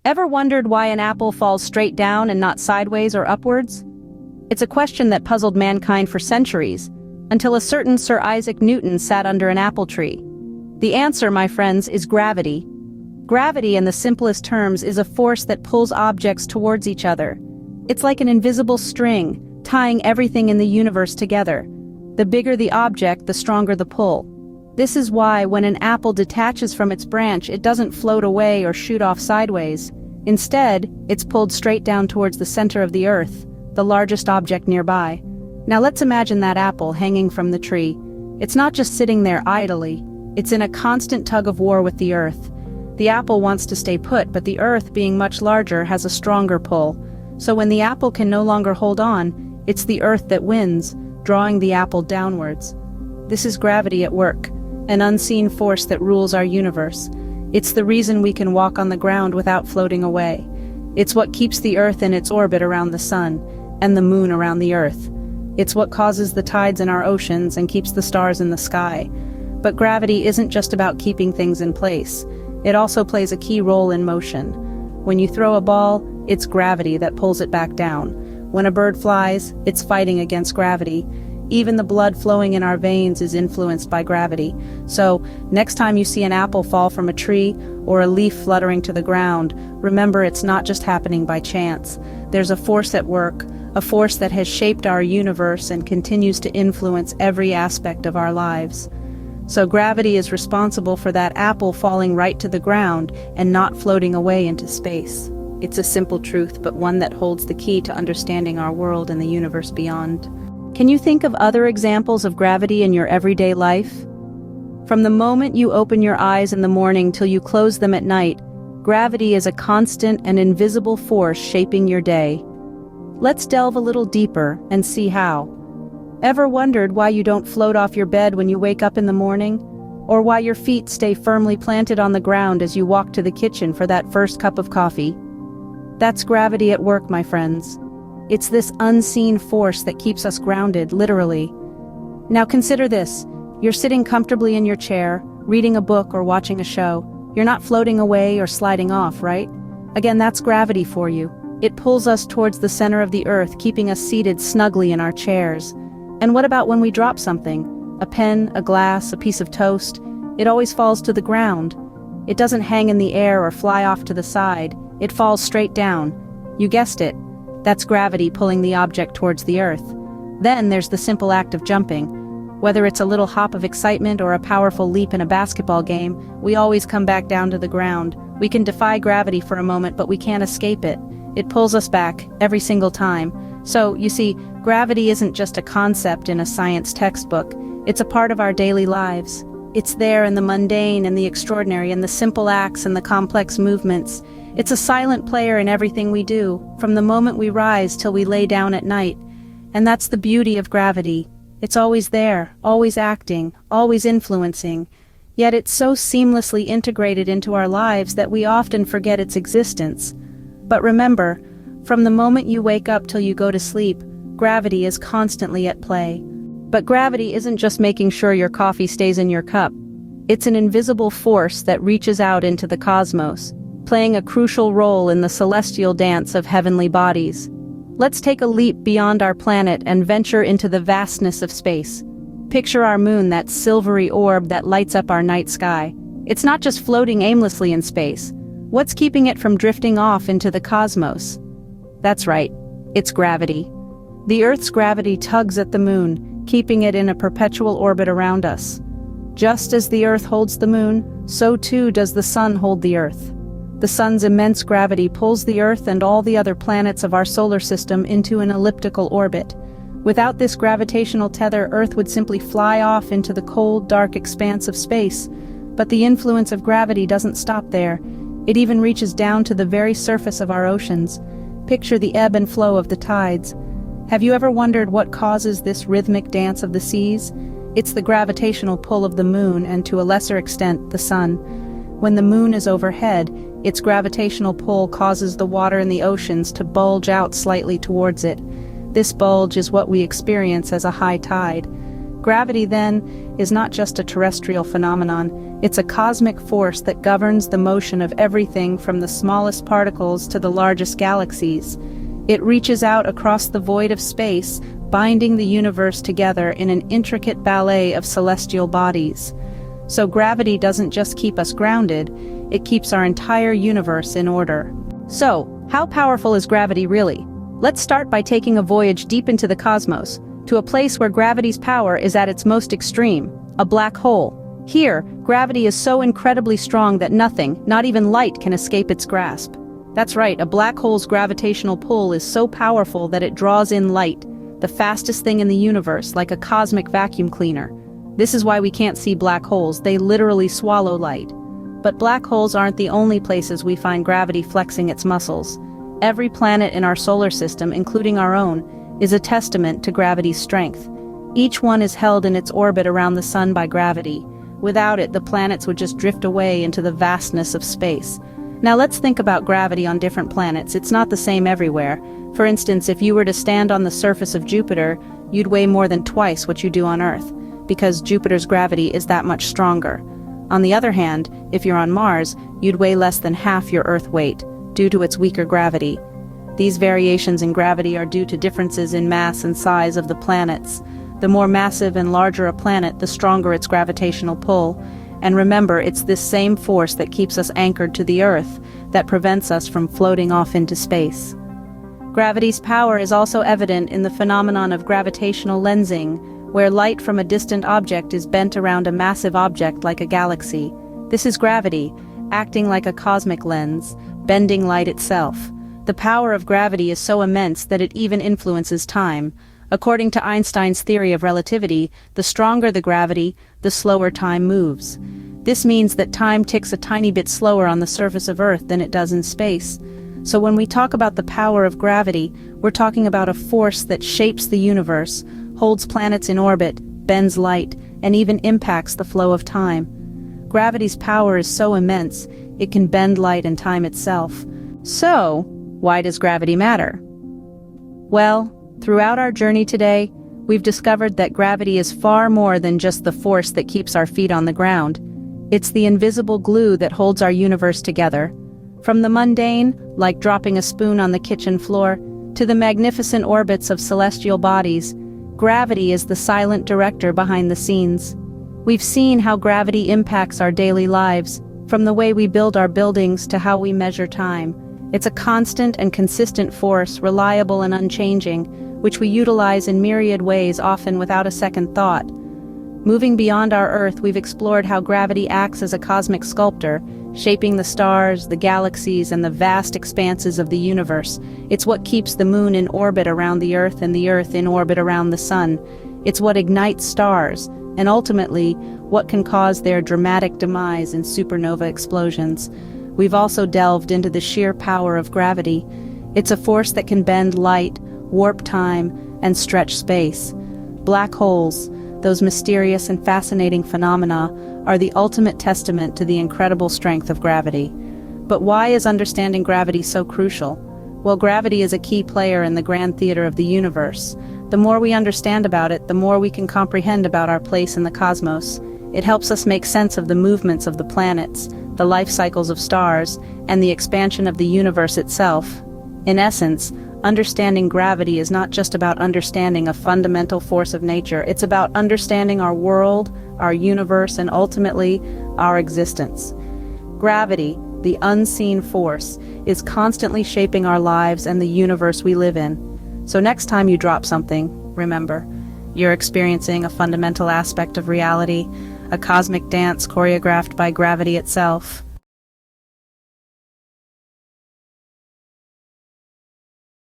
Ever wondered why an apple falls straight down and not sideways or upwards? It's a question that puzzled mankind for centuries, until a certain Sir Isaac Newton sat under an apple tree. The answer, my friends, is gravity. Gravity, in the simplest terms, is a force that pulls objects towards each other. It's like an invisible string, tying everything in the universe together. The bigger the object, the stronger the pull. This is why, when an apple detaches from its branch, it doesn't float away or shoot off sideways. Instead, it's pulled straight down towards the center of the earth, the largest object nearby. Now let's imagine that apple hanging from the tree. It's not just sitting there idly, it's in a constant tug of war with the earth. The apple wants to stay put, but the earth, being much larger, has a stronger pull. So when the apple can no longer hold on, it's the earth that wins, drawing the apple downwards. This is gravity at work, an unseen force that rules our universe. It's the reason we can walk on the ground without floating away. It's what keeps the earth in its orbit around the sun, and the moon around the earth. It's what causes the tides in our oceans and keeps the stars in the sky. But gravity isn't just about keeping things in place. It also plays a key role in motion. When you throw a ball, it's gravity that pulls it back down. When a bird flies, it's fighting against gravity. Even the blood flowing in our veins is influenced by gravity. So, next time you see an apple fall from a tree or a leaf fluttering to the ground, remember it's not just happening by chance. There's a force at work, a force that has shaped our universe and continues to influence every aspect of our lives. So gravity is responsible for that apple falling right to the ground and not floating away into space. It's a simple truth, but one that holds the key to understanding our world and the universe beyond. Can you think of other examples of gravity in your everyday life? From the moment you open your eyes in the morning till you close them at night, gravity is a constant and invisible force shaping your day. Let's delve a little deeper and see how. Ever wondered why you don't float off your bed when you wake up in the morning? Or why your feet stay firmly planted on the ground as you walk to the kitchen for that first cup of coffee? That's gravity at work, my friends. It's this unseen force that keeps us grounded, literally. Now consider this. You're sitting comfortably in your chair, reading a book or watching a show. You're not floating away or sliding off, right? Again, that's gravity for you. It pulls us towards the center of the earth, keeping us seated snugly in our chairs. And what about when we drop something? A pen, a glass, a piece of toast? It always falls to the ground. It doesn't hang in the air or fly off to the side. It falls straight down. You guessed it. That's gravity pulling the object towards the earth. Then there's the simple act of jumping. Whether it's a little hop of excitement or a powerful leap in a basketball game, we always come back down to the ground. We can defy gravity for a moment, but we can't escape it. It pulls us back, every single time. So, you see, gravity isn't just a concept in a science textbook. It's a part of our daily lives. It's there in the mundane and the extraordinary, in the simple acts and the complex movements. It's a silent player in everything we do, from the moment we rise till we lay down at night. And that's the beauty of gravity. It's always there, always acting, always influencing. Yet it's so seamlessly integrated into our lives that we often forget its existence. But remember, from the moment you wake up till you go to sleep, gravity is constantly at play. But gravity isn't just making sure your coffee stays in your cup. It's an invisible force that reaches out into the cosmos, playing a crucial role in the celestial dance of heavenly bodies. Let's take a leap beyond our planet and venture into the vastness of space. Picture our moon, that silvery orb that lights up our night sky. It's not just floating aimlessly in space. What's keeping it from drifting off into the cosmos? That's right, it's gravity. The Earth's gravity tugs at the moon, keeping it in a perpetual orbit around us. Just as the Earth holds the moon, so too does the sun hold the Earth. The sun's immense gravity pulls the Earth and all the other planets of our solar system into an elliptical orbit. Without this gravitational tether, Earth would simply fly off into the cold, dark expanse of space. But the influence of gravity doesn't stop there. It even reaches down to the very surface of our oceans. Picture the ebb and flow of the tides. Have you ever wondered what causes this rhythmic dance of the seas? It's the gravitational pull of the moon and, to a lesser extent, the sun. When the moon is overhead, its gravitational pull causes the water in the oceans to bulge out slightly towards it. This bulge is what we experience as a high tide. Gravity, then, is not just a terrestrial phenomenon, it's a cosmic force that governs the motion of everything from the smallest particles to the largest galaxies. It reaches out across the void of space, binding the universe together in an intricate ballet of celestial bodies. So gravity doesn't just keep us grounded, it keeps our entire universe in order. So, how powerful is gravity really? Let's start by taking a voyage deep into the cosmos, to a place where gravity's power is at its most extreme, a black hole. Here, gravity is so incredibly strong that nothing, not even light, can escape its grasp. That's right, a black hole's gravitational pull is so powerful that it draws in light, the fastest thing in the universe, like a cosmic vacuum cleaner. This is why we can't see black holes, they literally swallow light. But black holes aren't the only places we find gravity flexing its muscles. Every planet in our solar system, including our own, is a testament to gravity's strength. Each one is held in its orbit around the sun by gravity. Without it, the planets would just drift away into the vastness of space. Now let's think about gravity on different planets. It's not the same everywhere. For instance, if you were to stand on the surface of Jupiter, you'd weigh more than twice what you do on Earth, because Jupiter's gravity is that much stronger. On the other hand, if you're on Mars, you'd weigh less than half your Earth weight, due to its weaker gravity. These variations in gravity are due to differences in mass and size of the planets. The more massive and larger a planet, the stronger its gravitational pull. And remember, it's this same force that keeps us anchored to the Earth, that prevents us from floating off into space. Gravity's power is also evident in the phenomenon of gravitational lensing, where light from a distant object is bent around a massive object like a galaxy. This is gravity, acting like a cosmic lens, bending light itself. The power of gravity is so immense that it even influences time. According to Einstein's theory of relativity, the stronger the gravity, the slower time moves. This means that time ticks a tiny bit slower on the surface of Earth than it does in space. So when we talk about the power of gravity, we're talking about a force that shapes the universe, holds planets in orbit, bends light, and even impacts the flow of time. Gravity's power is so immense, it can bend light and time itself. So, why does gravity matter? Well, throughout our journey today, we've discovered that gravity is far more than just the force that keeps our feet on the ground. It's the invisible glue that holds our universe together. From the mundane, like dropping a spoon on the kitchen floor, to the magnificent orbits of celestial bodies, gravity is the silent director behind the scenes. We've seen how gravity impacts our daily lives, from the way we build our buildings to how we measure time. It's a constant and consistent force, reliable and unchanging, which we utilize in myriad ways, often without a second thought. Moving beyond our Earth, we've explored how gravity acts as a cosmic sculptor, shaping the stars, the galaxies, and the vast expanses of the universe. It's what keeps the moon in orbit around the Earth and the Earth in orbit around the sun. It's what ignites stars, and ultimately, what can cause their dramatic demise in supernova explosions. We've also delved into the sheer power of gravity. It's a force that can bend light, warp time, and stretch space. Black holes, those mysterious and fascinating phenomena, are the ultimate testament to the incredible strength of gravity. But why is understanding gravity so crucial? Well, gravity is a key player in the grand theater of the universe. The more we understand about it, the more we can comprehend about our place in the cosmos. It helps us make sense of the movements of the planets, the life cycles of stars, and the expansion of the universe itself. In essence, understanding gravity is not just about understanding a fundamental force of nature, it's about understanding our world, our universe, and ultimately, our existence. Gravity, the unseen force, is constantly shaping our lives and the universe we live in. So next time you drop something, remember, you're experiencing a fundamental aspect of reality, a cosmic dance choreographed by gravity itself.